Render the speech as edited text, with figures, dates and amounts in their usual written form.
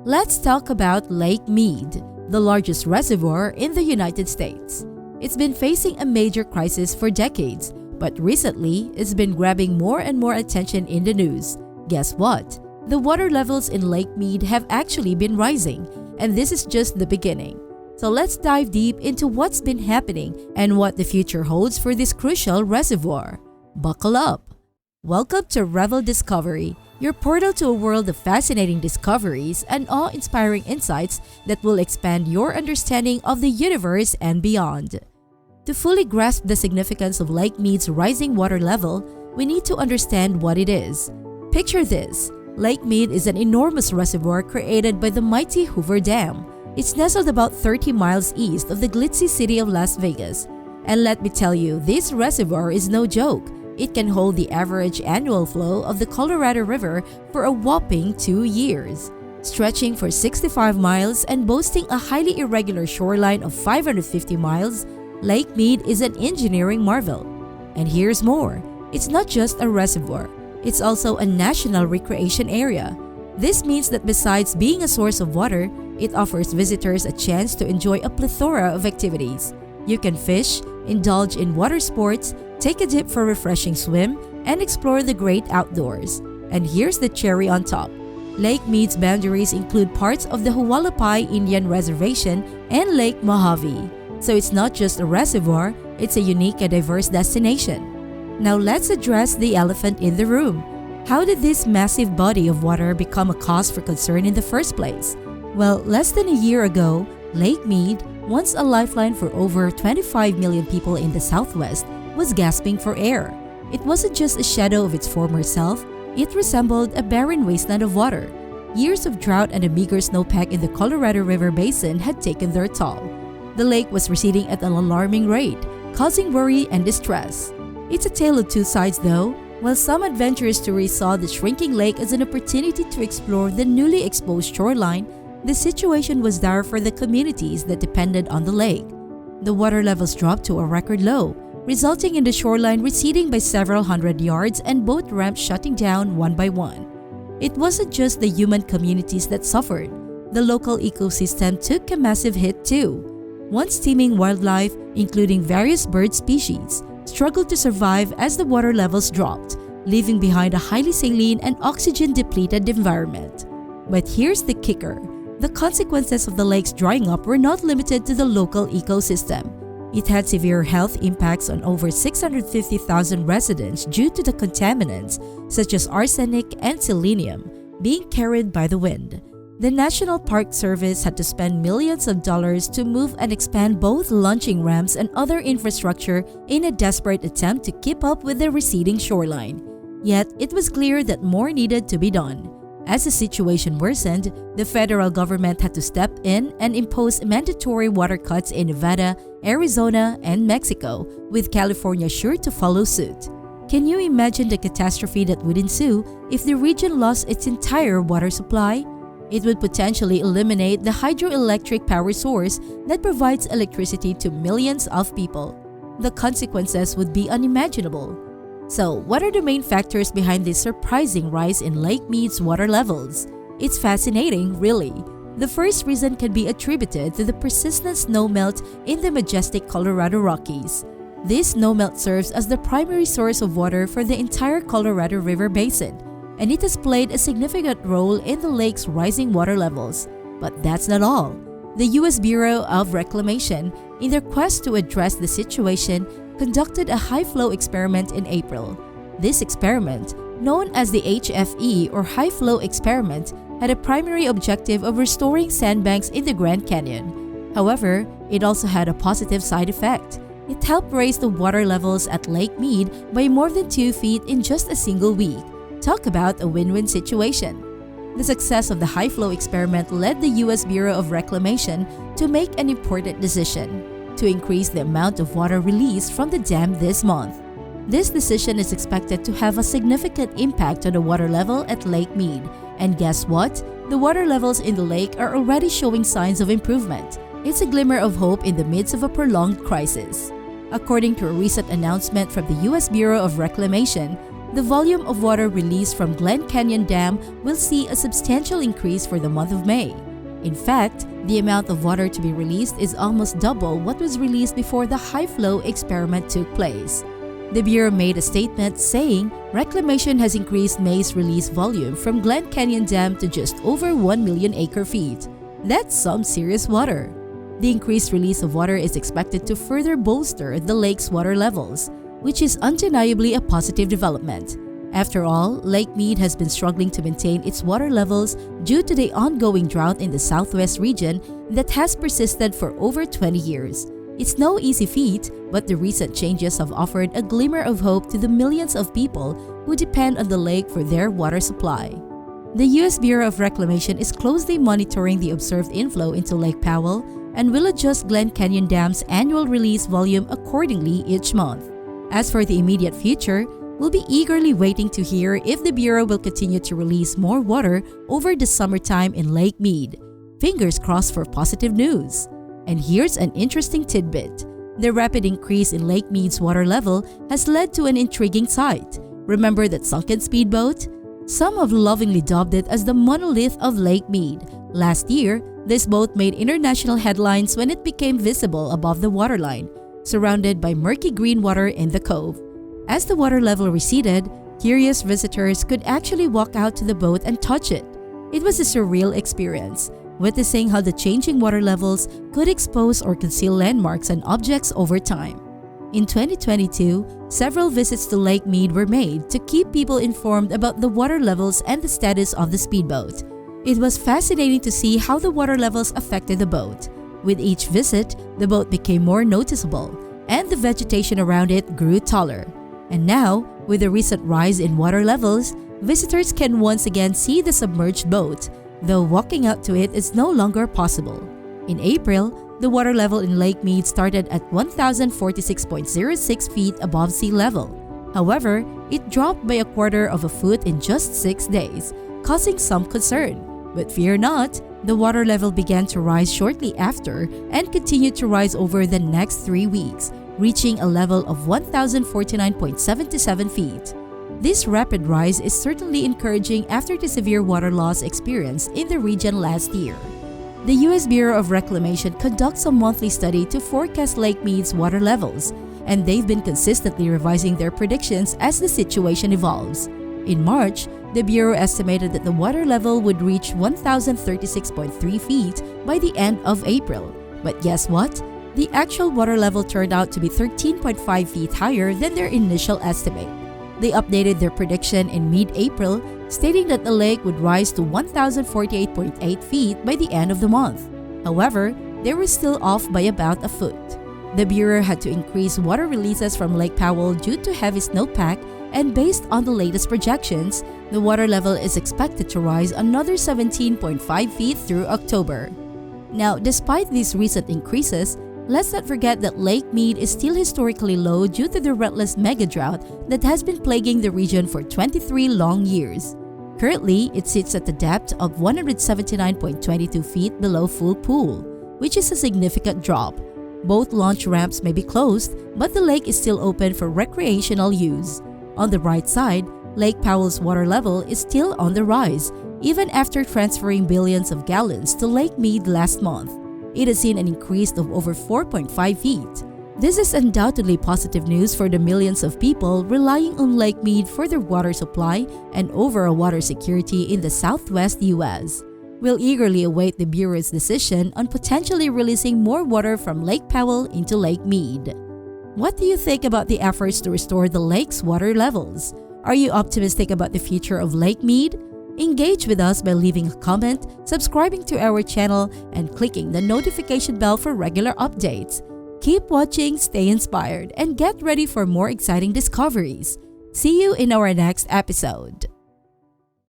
Let's talk about Lake Mead, the largest reservoir in the United States. It's been facing a major crisis for decades, but recently it's been grabbing more and more attention in the news. Guess what? The water levels in Lake Mead have actually been rising, and this is just the beginning. So let's dive deep into what's been happening and what the future holds for this crucial reservoir. Buckle up! Welcome to Revel Discovery, your portal to a world of fascinating discoveries and awe-inspiring insights that will expand your understanding of the universe and beyond. To fully grasp the significance of Lake Mead's rising water level, we need to understand what it is. Picture this. Lake Mead is an enormous reservoir created by the mighty Hoover Dam. It's nestled about 30 miles east of the glitzy city of Las Vegas. And let me tell you, this reservoir is no joke. It can hold the average annual flow of the Colorado River for a whopping 2 years. Stretching for 65 miles and boasting a highly irregular shoreline of 550 miles, Lake Mead is an engineering marvel. And here's more. It's not just a reservoir. It's also a national recreation area. This means that besides being a source of water, it offers visitors a chance to enjoy a plethora of activities. You can fish, indulge in water sports, take a dip for a refreshing swim, and explore the great outdoors. And here's the cherry on top. Lake Mead's boundaries include parts of the Hualapai Indian Reservation and Lake Mojave. So it's not just a reservoir, it's a unique and diverse destination. Now let's address the elephant in the room. How did this massive body of water become a cause for concern in the first place? Well, less than a year ago, Lake Mead, once a lifeline for over 25 million people in the Southwest, was gasping for air. It wasn't just a shadow of its former self, it resembled a barren wasteland of water. Years of drought and a meager snowpack in the Colorado River basin had taken their toll. The lake was receding at an alarming rate, causing worry and distress. It's a tale of two sides though. While some adventurous tourists saw the shrinking lake as an opportunity to explore the newly exposed shoreline, the situation was dire for the communities that depended on the lake. The water levels dropped to a record low, resulting in the shoreline receding by several hundred yards and boat ramps shutting down one by one. It wasn't just the human communities that suffered. The local ecosystem took a massive hit too. Once teeming wildlife, including various bird species, struggled to survive as the water levels dropped, leaving behind a highly saline and oxygen-depleted environment. But here's the kicker. The consequences of the lake's drying up were not limited to the local ecosystem. It had severe health impacts on over 650,000 residents due to the contaminants, such as arsenic and selenium, being carried by the wind. The National Park Service had to spend millions of dollars to move and expand both launching ramps and other infrastructure in a desperate attempt to keep up with the receding shoreline. Yet, it was clear that more needed to be done. As the situation worsened, the federal government had to step in and impose mandatory water cuts in Nevada, Arizona, and Mexico, with California sure to follow suit. Can you imagine the catastrophe that would ensue if the region lost its entire water supply? It would potentially eliminate the hydroelectric power source that provides electricity to millions of people. The consequences would be unimaginable. So, what are the main factors behind this surprising rise in Lake Mead's water levels? It's fascinating, really. The first reason can be attributed to the persistent snowmelt in the majestic Colorado Rockies. This snowmelt serves as the primary source of water for the entire Colorado River basin, and it has played a significant role in the lake's rising water levels. But that's not all. The U.S. Bureau of Reclamation, in their quest to address the situation, conducted a high-flow experiment in April. This experiment, known as the HFE or high-flow experiment, had a primary objective of restoring sandbanks in the Grand Canyon. However, it also had a positive side effect. It helped raise the water levels at Lake Mead by more than 2 feet in just a single week. Talk about a win-win situation. The success of the high-flow experiment led the U.S. Bureau of Reclamation to make an important decision: to increase the amount of water released from the dam this month. This decision is expected to have a significant impact on the water level at Lake Mead. And guess what? The water levels in the lake are already showing signs of improvement. It's a glimmer of hope in the midst of a prolonged crisis. According to a recent announcement from the U.S. Bureau of Reclamation, the volume of water released from Glen Canyon Dam will see a substantial increase for the month of May. In fact, the amount of water to be released is almost double what was released before the high-flow experiment took place. The Bureau made a statement saying reclamation has increased May's release volume from Glen Canyon Dam to just over 1 million acre-feet. That's some serious water. The increased release of water is expected to further bolster the lake's water levels, which is undeniably a positive development. After all, Lake Mead has been struggling to maintain its water levels due to the ongoing drought in the southwest region that has persisted for over 20 years. It's no easy feat, but the recent changes have offered a glimmer of hope to the millions of people who depend on the lake for their water supply. The U.S. Bureau of Reclamation is closely monitoring the observed inflow into Lake Powell and will adjust Glen Canyon Dam's annual release volume accordingly each month. As for the immediate future, we'll be eagerly waiting to hear if the Bureau will continue to release more water over the summertime in Lake Mead. Fingers crossed for positive news. And here's an interesting tidbit. The rapid increase in Lake Mead's water level has led to an intriguing sight. Remember that sunken speedboat? Some have lovingly dubbed it as the monolith of Lake Mead. Last year, this boat made international headlines when it became visible above the waterline, surrounded by murky green water in the cove. As the water level receded, curious visitors could actually walk out to the boat and touch it. It was a surreal experience, witnessing how the changing water levels could expose or conceal landmarks and objects over time. In 2022, several visits to Lake Mead were made to keep people informed about the water levels and the status of the speedboat. It was fascinating to see how the water levels affected the boat. With each visit, the boat became more noticeable, and the vegetation around it grew taller. And now, with the recent rise in water levels, visitors can once again see the submerged boat, though walking out to it is no longer possible. In April, the water level in Lake Mead started at 1,046.06 feet above sea level. However, it dropped by a quarter of a foot in just 6 days, causing some concern. But fear not, the water level began to rise shortly after and continued to rise over the next 3 weeks, reaching a level of 1,049.77 feet. This rapid rise is certainly encouraging after the severe water loss experienced in the region last year. The U.S. Bureau of Reclamation conducts a monthly study to forecast Lake Mead's water levels, and they've been consistently revising their predictions as the situation evolves. In March, the Bureau estimated that the water level would reach 1,036.3 feet by the end of April. But guess what? The actual water level turned out to be 13.5 feet higher than their initial estimate. They updated their prediction in mid-April, stating that the lake would rise to 1,048.8 feet by the end of the month. However, they were still off by about a foot. The Bureau had to increase water releases from Lake Powell due to heavy snowpack, and based on the latest projections, the water level is expected to rise another 17.5 feet through October. Now, despite these recent increases, let's not forget that Lake Mead is still historically low due to the relentless mega drought that has been plaguing the region for 23 long years. Currently, it sits at the depth of 179.22 feet below full pool, which is a significant drop. Both launch ramps may be closed, but the lake is still open for recreational use. On the right side, Lake Powell's water level is still on the rise, even after transferring billions of gallons to Lake Mead last month. It has seen an increase of over 4.5 feet. This is undoubtedly positive news for the millions of people relying on Lake Mead for their water supply and overall water security in the southwest U.S. We'll eagerly await the Bureau's decision on potentially releasing more water from Lake Powell into Lake Mead. What do you think about the efforts to restore the lake's water levels? Are you optimistic about the future of Lake Mead? Engage with us by leaving a comment, subscribing to our channel, and clicking the notification bell for regular updates. Keep watching, stay inspired, and get ready for more exciting discoveries. See you in our next episode.